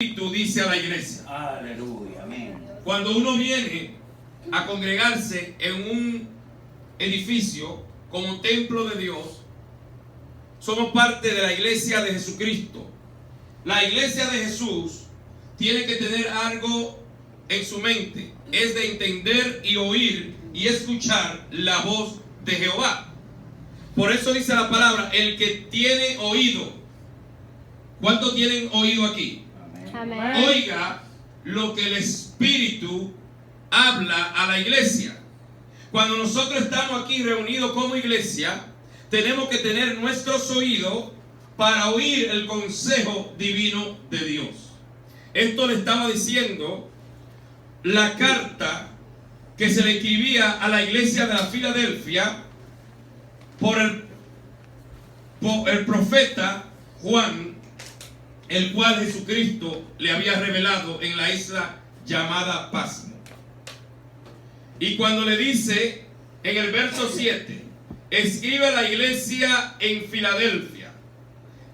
Espíritu dice a la iglesia. Aleluya, amén. Cuando uno viene a congregarse en un edificio como templo de Dios, somos parte de la iglesia de Jesucristo. La iglesia de Jesús tiene que tener algo en su mente, es de entender y oír y escuchar la voz de Jehová. Por eso dice la palabra, el que tiene oído. ¿Cuántos tienen oído aquí? Amén. Oiga lo que el Espíritu habla a la iglesia. Cuando nosotros estamos aquí reunidos como iglesia, tenemos que tener nuestros oídos para oír el consejo divino de Dios. Esto le estaba diciendo la carta que se le escribía a la iglesia de la Filadelfia por el profeta Juan, el cual Jesucristo le había revelado en la isla llamada Pasmo. Y cuando le dice en el verso 7, escribe a la iglesia en Filadelfia,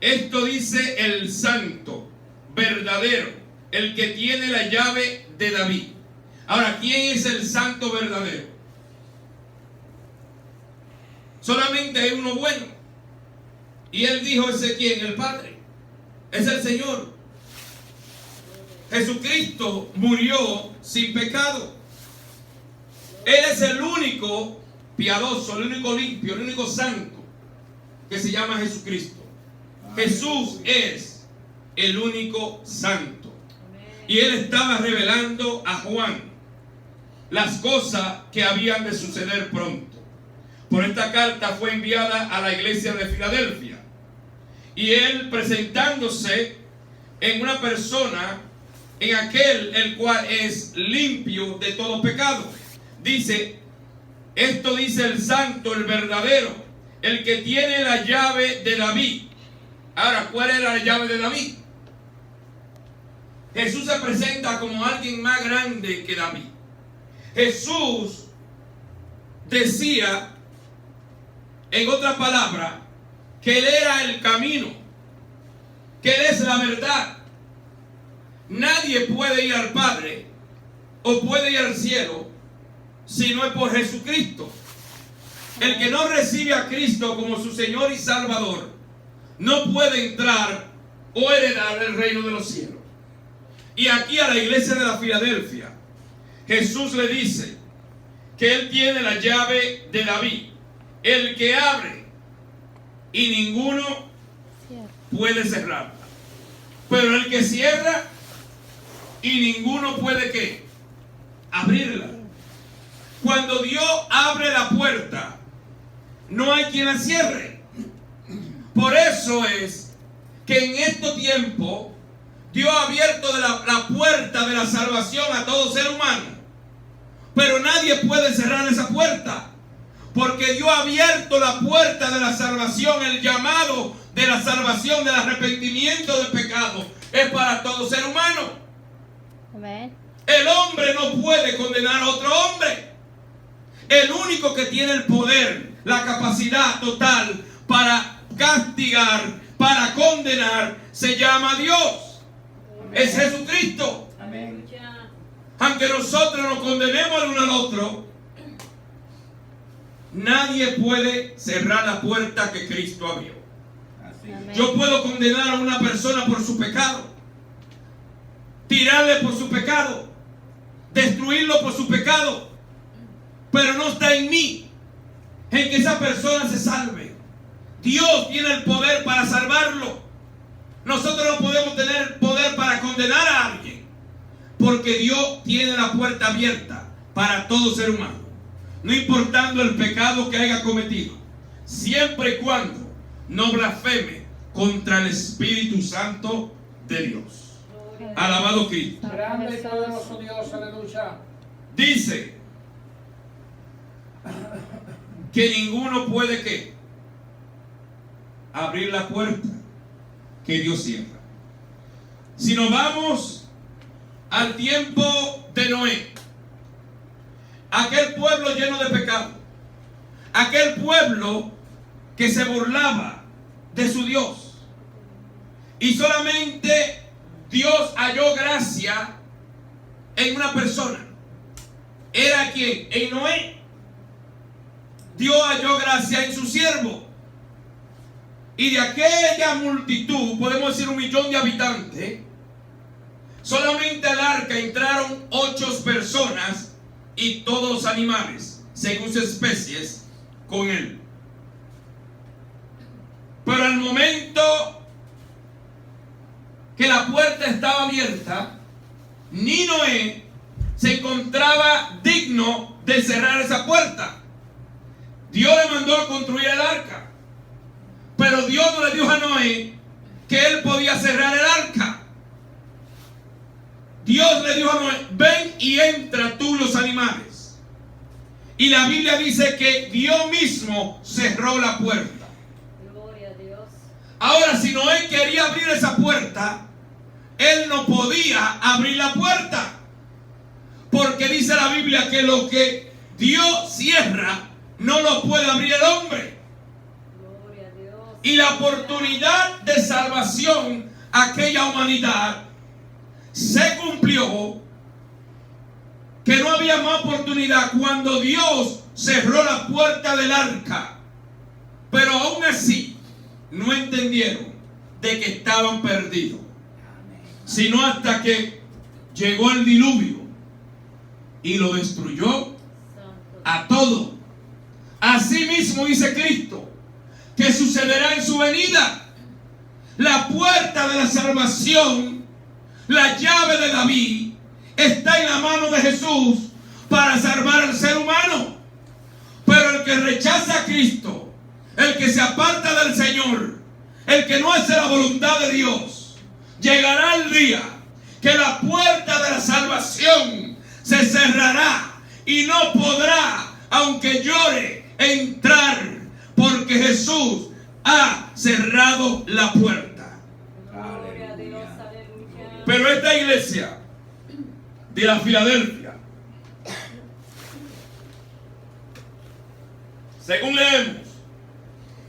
esto dice el santo, verdadero, el que tiene la llave de David. Ahora, ¿quién es el santo verdadero? Solamente hay uno bueno. Y él dijo, ¿ese quién? El Padre. Es el Señor. Jesucristo murió sin pecado. Él es el único piadoso, el único limpio, el único santo que se llama Jesucristo. Jesús es el único santo. Y él estaba revelando a Juan las cosas que habían de suceder pronto. Por esta carta fue enviada a la iglesia de Filadelfia. Y él presentándose en una persona, en aquel el cual es limpio de todo pecado. Dice, esto dice el santo, el verdadero, el que tiene la llave de David. Ahora, ¿cuál era la llave de David? Jesús se presenta como alguien más grande que David. Jesús decía, en otra palabra, que Él era el camino, que Él es la verdad. Nadie puede ir al Padre o puede ir al cielo si no es por Jesucristo. El que no recibe a Cristo como su Señor y Salvador no puede entrar o heredar el reino de los cielos. Y aquí a la iglesia de la Filadelfia, Jesús le dice que Él tiene la llave de David, el que abre y ninguno puede cerrarla. Pero el que cierra y ninguno puede ¿qué? Abrirla. Cuando Dios abre la puerta, no hay quien la cierre. Por eso es que en este tiempo Dios ha abierto la puerta de la salvación a todo ser humano. Pero nadie puede cerrar esa puerta. Porque Dios ha abierto la puerta de la salvación, el llamado de la salvación, del arrepentimiento del pecado, es para todo ser humano. Amén. El hombre no puede condenar a otro hombre. El único que tiene el poder, la capacidad total para castigar, para condenar, se llama Dios. Amén. Es Jesucristo. Amén. Aunque nosotros nos condenemos el uno al otro, nadie puede cerrar la puerta que Cristo abrió. Así. Yo puedo condenar a una persona por su pecado, tirarle por su pecado, destruirlo por su pecado, pero no está en mí, en que esa persona se salve. Dios tiene el poder para salvarlo. Nosotros no podemos tener poder para condenar a alguien, porque Dios tiene la puerta abierta para todo ser humano. No importando el pecado que haya cometido, siempre y cuando no blasfeme contra el Espíritu Santo de Dios. Alabado Cristo. Grande y poderoso Dios, aleluya. Dice que ninguno puede ¿qué? Abrir la puerta que Dios cierra. Si nos vamos al tiempo de Noé, aquel pueblo lleno de pecado, aquel pueblo que se burlaba de su Dios, y solamente Dios halló gracia en una persona. ¿Era quién? En Noé. Dios halló gracia en su siervo. Y de aquella multitud, podemos decir 1.000.000 de habitantes, solamente al arca entraron 8 personas y todos los animales, según sus especies, con él. Pero al momento que la puerta estaba abierta, ni Noé se encontraba digno de cerrar esa puerta. Dios le mandó a construir el arca, pero Dios no le dijo a Noé que él podía cerrar el arca. Dios le dijo a Noé: ven y entra tú los animales. Y la Biblia dice que Dios mismo cerró la puerta. Gloria a Dios. Ahora, si Noé quería abrir esa puerta, él no podía abrir la puerta, porque dice la Biblia que lo que Dios cierra no lo puede abrir el hombre. Gloria a Dios. Y la oportunidad de salvación a aquella humanidad se cumplió, que no había más oportunidad cuando Dios cerró la puerta del arca. Pero aún así no entendieron de que estaban perdidos, sino hasta que llegó el diluvio y lo destruyó Santo. a todo. Así mismo dice Cristo que sucederá en su venida. La puerta de la salvación, la llave de David, está en la mano de Jesús para salvar al ser humano. Pero el que rechaza a Cristo, el que se aparta del Señor, el que no hace la voluntad de Dios, llegará el día que la puerta de la salvación se cerrará y no podrá, aunque llore, entrar, porque Jesús ha cerrado la puerta. Gloria a Dios. Aleluya. Pero esta iglesia de la Filadelfia, según leemos,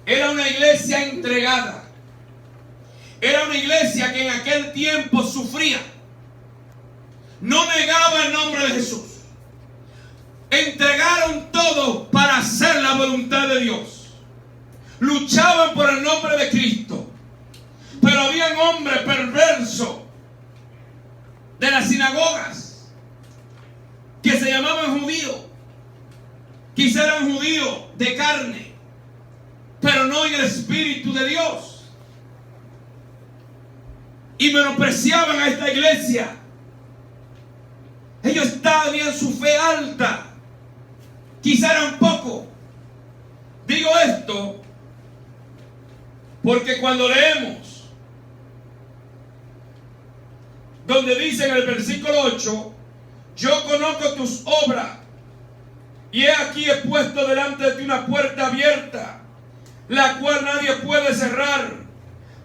era una iglesia entregada. Era una iglesia que en aquel tiempo sufría. No negaba el nombre de Jesús. Entregaron todo para hacer la voluntad de Dios. Luchaban por el nombre de Cristo. Pero habían hombres perversos de las sinagogas que se llamaban judíos. Quizá eran judíos de carne, pero no en el Espíritu de Dios. Y menospreciaban a esta iglesia. Ellos tenían su fe alta. Quizá eran pocos. Digo esto porque cuando leemos donde dice en el versículo 8: yo conozco tus obras, y he aquí he puesto delante de ti una puerta abierta, la cual nadie puede cerrar,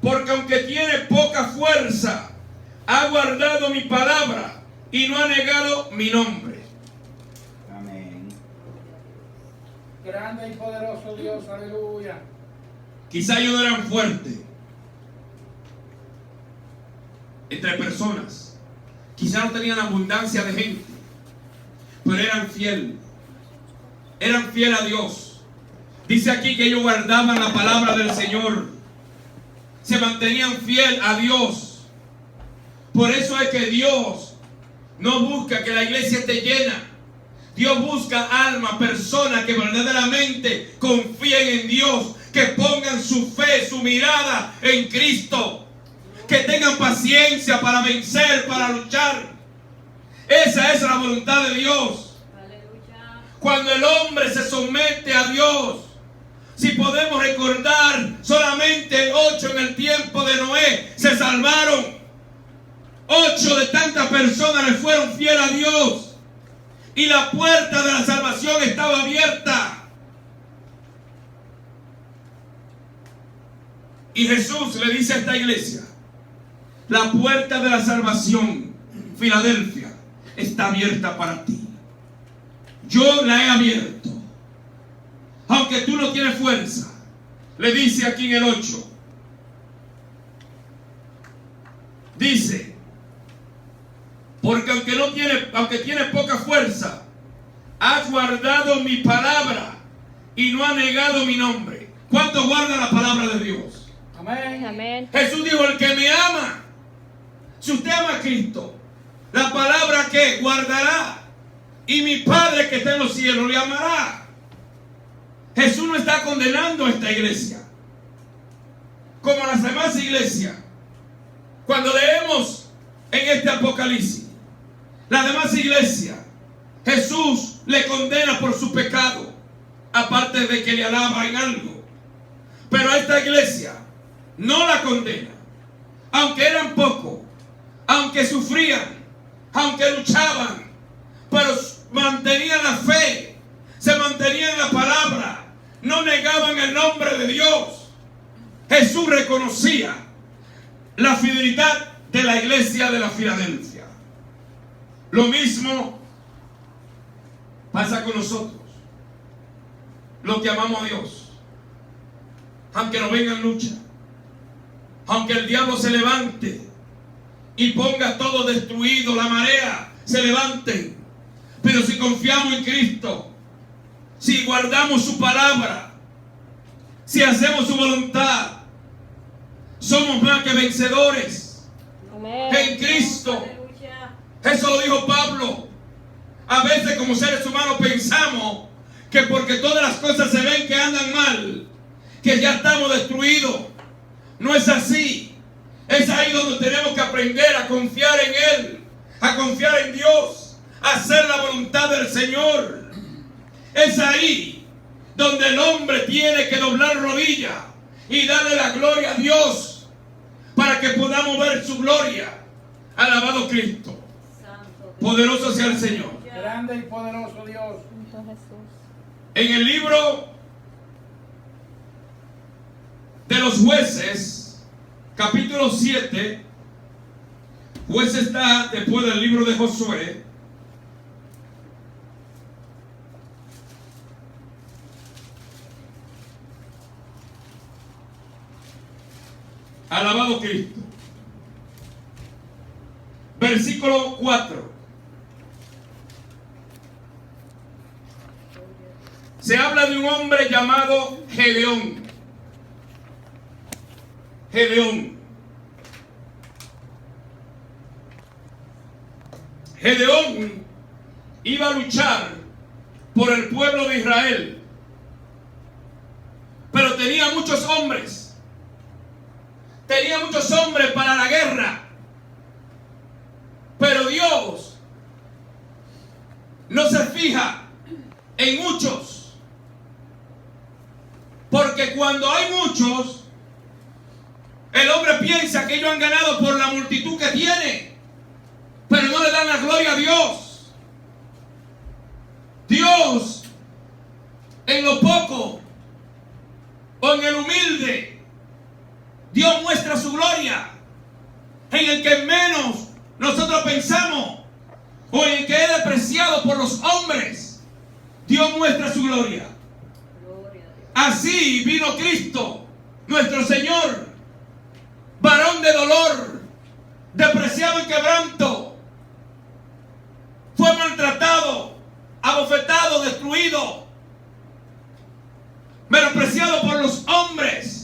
porque aunque tiene poca fuerza, ha guardado mi palabra y no ha negado mi nombre. Amén. Grande y poderoso Dios, aleluya. Quizá ellos no eran fuertes entre personas, quizá no tenían abundancia de gente, pero eran fieles a Dios. Dice aquí que ellos guardaban la palabra del Señor, se mantenían fiel a Dios. Por eso es que Dios no busca que la iglesia esté llena. Dios busca almas, personas que verdaderamente confíen en Dios, que pongan su fe, su mirada en Cristo, que tengan paciencia para vencer, para luchar. Esa es la voluntad de Dios. Aleluya. Cuando el hombre se somete a Dios, si podemos recordar, solamente 8 en el tiempo de Noé se salvaron. 8 de tantas personas le fueron fieles a Dios. Y la puerta de la salvación estaba abierta. Y Jesús le dice a esta iglesia: la puerta de la salvación, Filadelfia, está abierta para ti. Yo la he abierto. Aunque tú no tienes fuerza, le dice aquí en el 8. Dice: Porque aunque tiene poca fuerza, has guardado mi palabra y no has negado mi nombre. ¿Cuánto guarda la palabra de Dios? Amén. Amén. Jesús dijo, el que me ama, si usted ama a Cristo, la palabra que guardará, y mi Padre que está en los cielos le amará. Jesús no está condenando a esta iglesia como a las demás iglesias. Cuando leemos en este Apocalipsis las demás iglesias, Jesús le condena por su pecado, aparte de que le alaba en algo. Pero a esta iglesia no la condena, aunque eran pocos, aunque sufrían, aunque luchaban, pero mantenían la fe, se mantenían la palabra, no negaban el nombre de Dios. Jesús reconocía la fidelidad de la iglesia de la Filadelfia. Lo mismo pasa con nosotros, los que amamos a Dios. Aunque nos vengan lucha, aunque el diablo se levante y ponga todo destruido, la marea se levante, pero si confiamos en Cristo, si guardamos su palabra, si hacemos su voluntad, somos más que vencedores Amén. en Cristo. Aleluya. Eso lo dijo Pablo. A veces como seres humanos pensamos que porque todas las cosas se ven que andan mal, que ya estamos destruidos. No es así. Es ahí donde tenemos que aprender a confiar en Él, a confiar en Dios, a hacer la voluntad del Señor. Es ahí donde el hombre tiene que doblar rodillas y darle la gloria a Dios para que podamos ver su gloria. Alabado Cristo. Santo Dios. Poderoso sea el Señor. Grande y poderoso Dios. Santo Jesús. En el libro de los Jueces, capítulo 7, Juez está después del libro de Josué. Alabado Cristo. Versículo 4. Se habla de un hombre llamado Gedeón. Gedeón. Gedeón iba a luchar por el pueblo de Israel, pero tenía muchos hombres. Tenía muchos hombres para la guerra. Pero Dios no se fija en muchos. Porque cuando hay muchos, el hombre piensa que ellos han ganado por la multitud que tiene, pero no le dan la gloria a Dios. Dios, en lo poco o en el humilde, Dios muestra su gloria. En el que menos nosotros pensamos, o en el que es despreciado por los hombres, Dios muestra su gloria. Gloria a Dios. Así vino Cristo, nuestro Señor, varón de dolor, despreciado en quebranto, fue maltratado, abofetado, destruido, menospreciado por los hombres,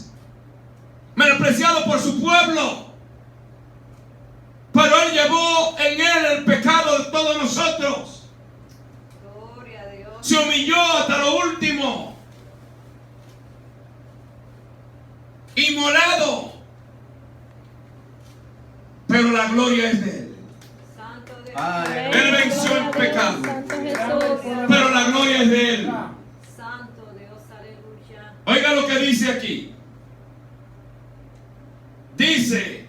menospreciado por su pueblo. Pero Él llevó en Él el pecado de todos nosotros. Gloria a Dios. Se humilló hasta lo último. Inmolado. Pero la gloria es de Él. Santo Dios. Aleluya. Él venció el pecado. Santo Jesús. Pero la gloria es de Él. Santo Dios. Aleluya. Oiga lo que dice aquí. Dice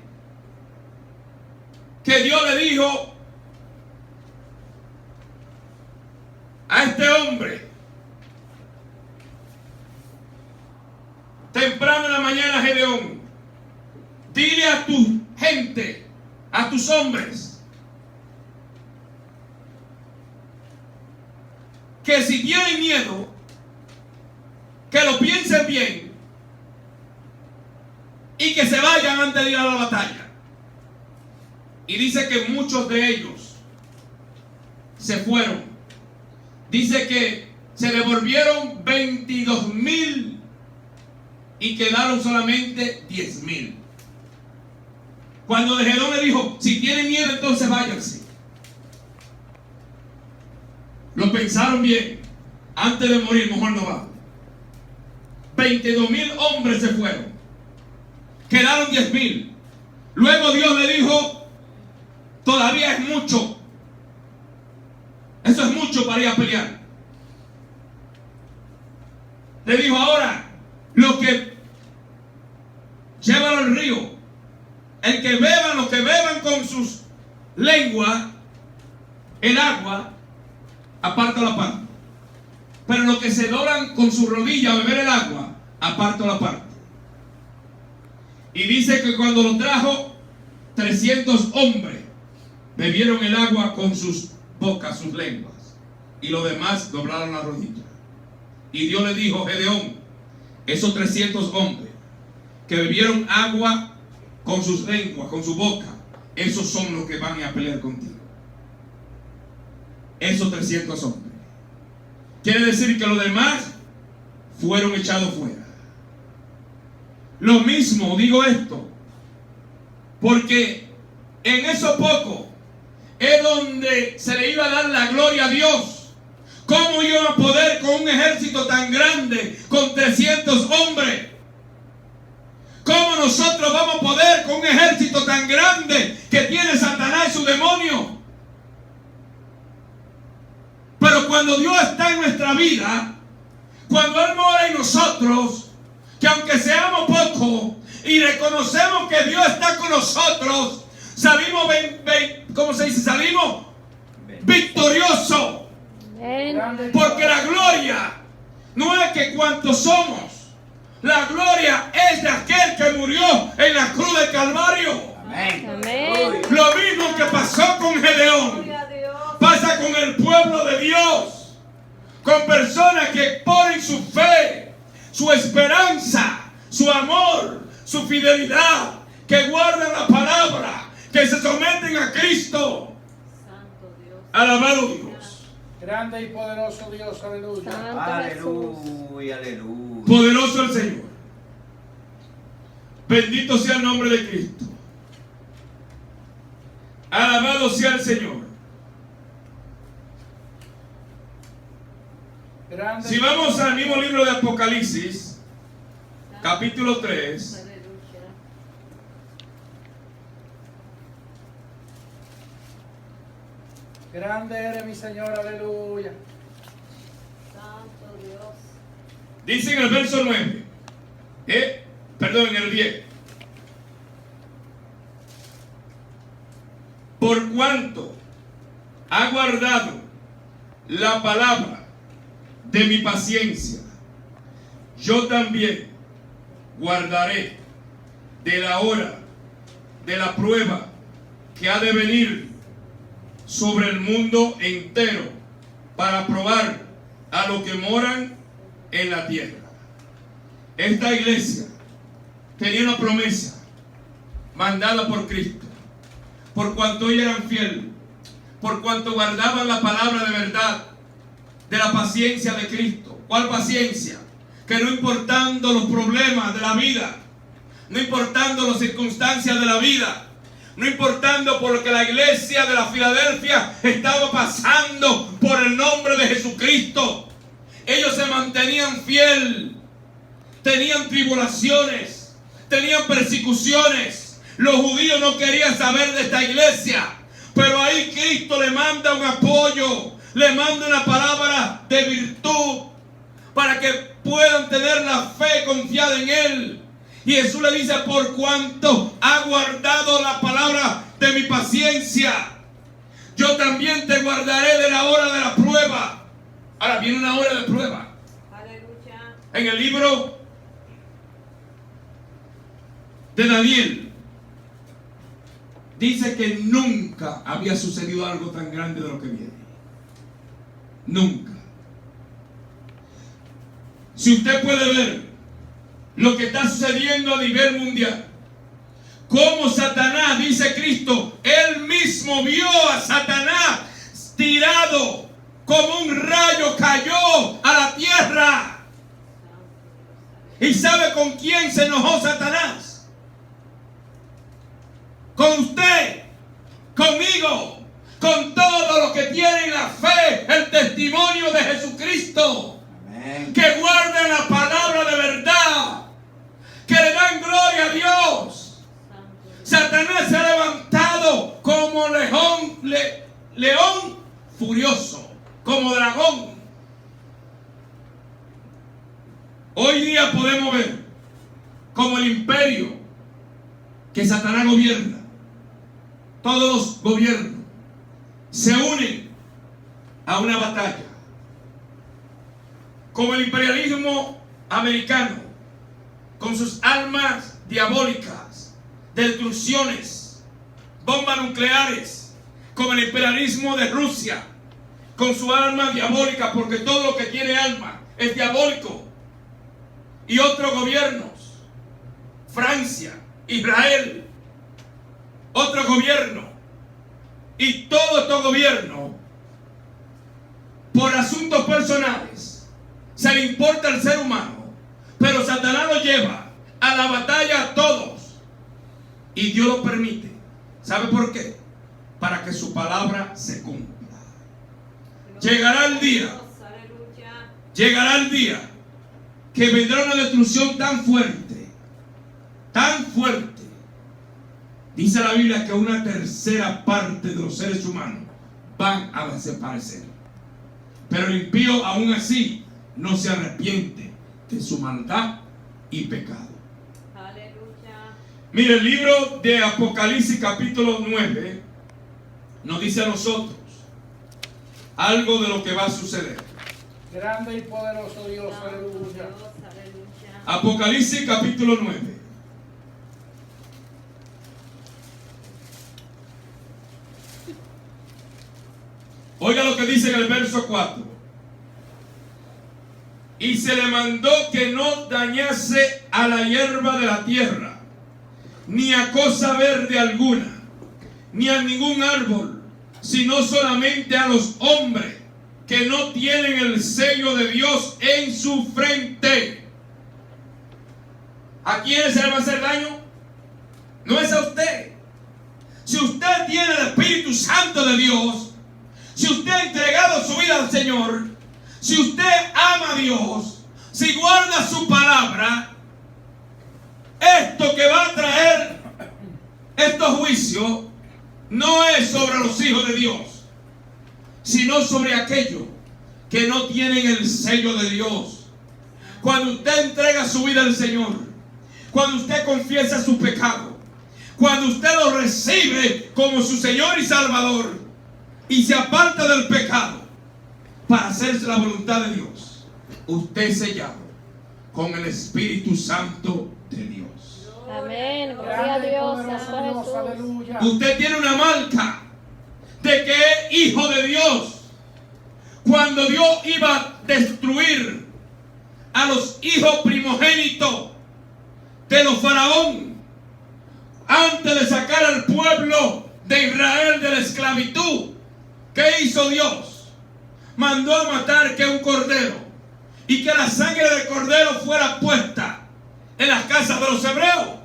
que Dios le dijo a este hombre temprano en la mañana, Gedeón, dile a tu gente, a tus hombres, que si tienen miedo, que lo piensen bien y que se vayan antes de ir a la batalla. Y dice que muchos de ellos se fueron. Dice que se devolvieron 22,000 y quedaron solamente 10,000. Cuando Gedeón le dijo, si tienen miedo, entonces váyanse. Lo pensaron bien. Antes de morir, mejor no va. 22,000 hombres se fueron. Quedaron 10,000. Luego Dios le dijo, todavía es mucho. Eso es mucho para ir a pelear. Le dijo, ahora, los que llevan al río, el que beban, los que beban con sus lenguas el agua, aparto la parte. Pero los que se doblan con su rodilla a beber el agua, aparto la parte. Y dice que cuando lo trajo, 300 hombres bebieron el agua con sus bocas, sus lenguas. Y los demás doblaron la rodilla. Y Dios le dijo, Gedeón, esos 300 hombres que bebieron agua con sus lenguas, con su boca, esos son los que van a pelear contigo. Esos 300 hombres. Quiere decir que los demás fueron echados fuera. Lo mismo, digo esto, porque en eso poco es donde se le iba a dar la gloria a Dios. ¿Cómo iban a poder con un ejército tan grande, con 300 hombres? ¿Cómo nosotros vamos a poder con un ejército tan grande que tiene Satanás y su demonio? Pero cuando Dios está en nuestra vida, cuando Él mora en nosotros, que aunque seamos pocos y reconocemos que Dios está con nosotros, salimos, ¿cómo se dice? Salimos victoriosos. Amén. Porque la gloria no es que cuántos somos. La gloria es de aquel que murió en la cruz del Calvario. Amén. Amén. Lo mismo que pasó con Gedeón, Gloria a Dios. pasa con el pueblo de Dios. Con personas que ponen su fe, su esperanza, su amor, su fidelidad, que guardan la palabra, que se someten a Cristo. Santo Dios. Alabado Dios. Grande y poderoso Dios, aleluya. Santo Jesús. Aleluya, aleluya. Poderoso el Señor. Bendito sea el nombre de Cristo. Alabado sea el Señor. Grande Si vamos al mismo libro de Apocalipsis, capítulo 3, Aleluya. grande eres mi Señor, aleluya. Santo Dios. dice en el verso 9, en el 10. Por cuanto ha guardado la palabra de mi paciencia, yo también guardaré de la hora de la prueba que ha de venir sobre el mundo entero para probar a los que moran en la tierra. Esta iglesia tenía una promesa mandada por Cristo, por cuanto ellos eran fieles, por cuanto guardaban la palabra de verdad, de la paciencia de Cristo. ¿Cuál paciencia? Que no importando los problemas de la vida, no importando las circunstancias de la vida, no importando por lo que la iglesia de la Filadelfia estaba pasando por el nombre de Jesucristo, ellos se mantenían fiel. Tenían tribulaciones, tenían persecuciones. Los judíos no querían saber de esta iglesia, pero ahí Cristo le manda un apoyo, le manda una palabra de virtud para que puedan tener la fe confiada en Él. Y Jesús le dice, por cuanto ha guardado la palabra de mi paciencia, yo también te guardaré de la hora de la prueba. Ahora viene una hora de prueba. Aleluya. En el libro de Daniel dice que nunca había sucedido algo tan grande de lo que viene. Nunca. Si usted puede ver lo que está sucediendo a nivel mundial, cómo Satanás, dice Cristo, él mismo vio a Satanás tirado como un rayo cayó a la tierra. ¿Y sabe con quién se enojó Satanás? Con usted, conmigo, con todos los que tienen la fe, el testimonio de Jesucristo, Amén. que guardan la palabra de verdad, que le dan gloria a Dios. Satanás se ha levantado como león furioso, como dragón. Hoy día podemos ver como el imperio que Satanás gobierna, todos los gobiernos se unen a una batalla. Como el imperialismo americano, con sus armas diabólicas, destrucciones, bombas nucleares, como el imperialismo de Rusia, con su arma diabólica, porque todo lo que tiene alma es diabólico. Y otros gobiernos, Francia, Israel, otro gobierno, y todos estos gobiernos, por asuntos personales, se le importa al ser humano, pero Satanás lo lleva a la batalla a todos, y Dios lo permite. ¿Sabe por qué? Para que su palabra se cumpla. Llegará el día, llegará el día que vendrá una destrucción tan fuerte, dice la Biblia que una tercera parte de los seres humanos van a desaparecer. Pero el impío aún así no se arrepiente de su maldad y pecado. Aleluya. Mire, el libro de Apocalipsis capítulo 9 nos dice a nosotros algo de lo que va a suceder. Grande y poderoso Dios, Santo aleluya. Dios, aleluya. Apocalipsis capítulo 9. Oiga lo que dice en el verso 4. Y se le mandó que no dañase a la hierba de la tierra, ni a cosa verde alguna, ni a ningún árbol, sino solamente a los hombres que no tienen el sello de Dios en su frente. ¿A quién se le va a hacer daño? No es a usted. Si usted tiene el Espíritu Santo de Dios, si usted ha entregado su vida al Señor, si usted ama a Dios, si guarda su palabra, esto que va a traer estos juicios no es sobre los hijos de Dios, sino sobre aquellos que no tienen el sello de Dios. Cuando usted entrega su vida al Señor, cuando usted confiesa su pecado, cuando usted lo recibe como su Señor y Salvador y se aparta del pecado para hacer la voluntad de Dios, usted es sellado con el Espíritu Santo de Dios. Amén. Gloria a Grande y Dios. poderoso Santo Dios, Jesús. aleluya. Usted tiene una marca de que es hijo de Dios. Cuando Dios iba a destruir a los hijos primogénitos de los faraón, antes de sacar al pueblo de Israel de la esclavitud, ¿qué hizo Dios? Mandó a matar que un cordero, y que la sangre del cordero fuera puesta en las casas de los hebreos,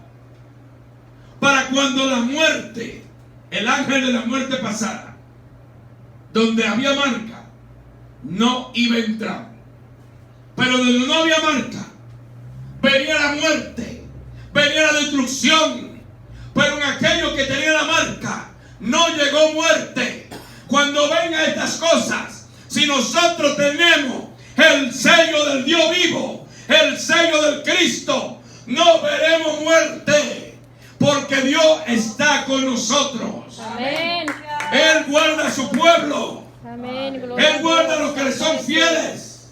para cuando la muerte, el ángel de la muerte pasara, donde había marca, no iba a entrar. Pero donde no había marca, venía la muerte, venía la destrucción. Pero en aquello que tenía la marca, no llegó muerte. Cuando vengan estas cosas, si nosotros tenemos el sello del Dios vivo, el sello del Cristo, no veremos muerte, porque Dios está con nosotros. Amén. Él guarda a su pueblo. Amén. Gloria Él guarda a los que le son fieles.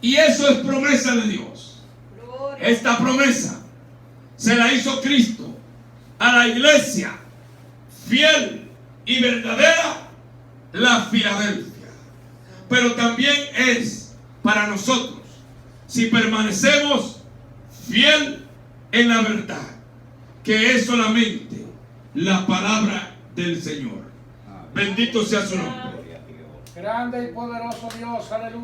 Y eso es promesa de Dios. Gloria. Esta promesa se la hizo Cristo a la iglesia fiel y verdadera, la Filadelfia. Pero también es para nosotros, si permanecemos fiel en la verdad, que es solamente la palabra del Señor. Amén. Bendito sea su nombre. Gloria a Dios. Grande y poderoso Dios, aleluya.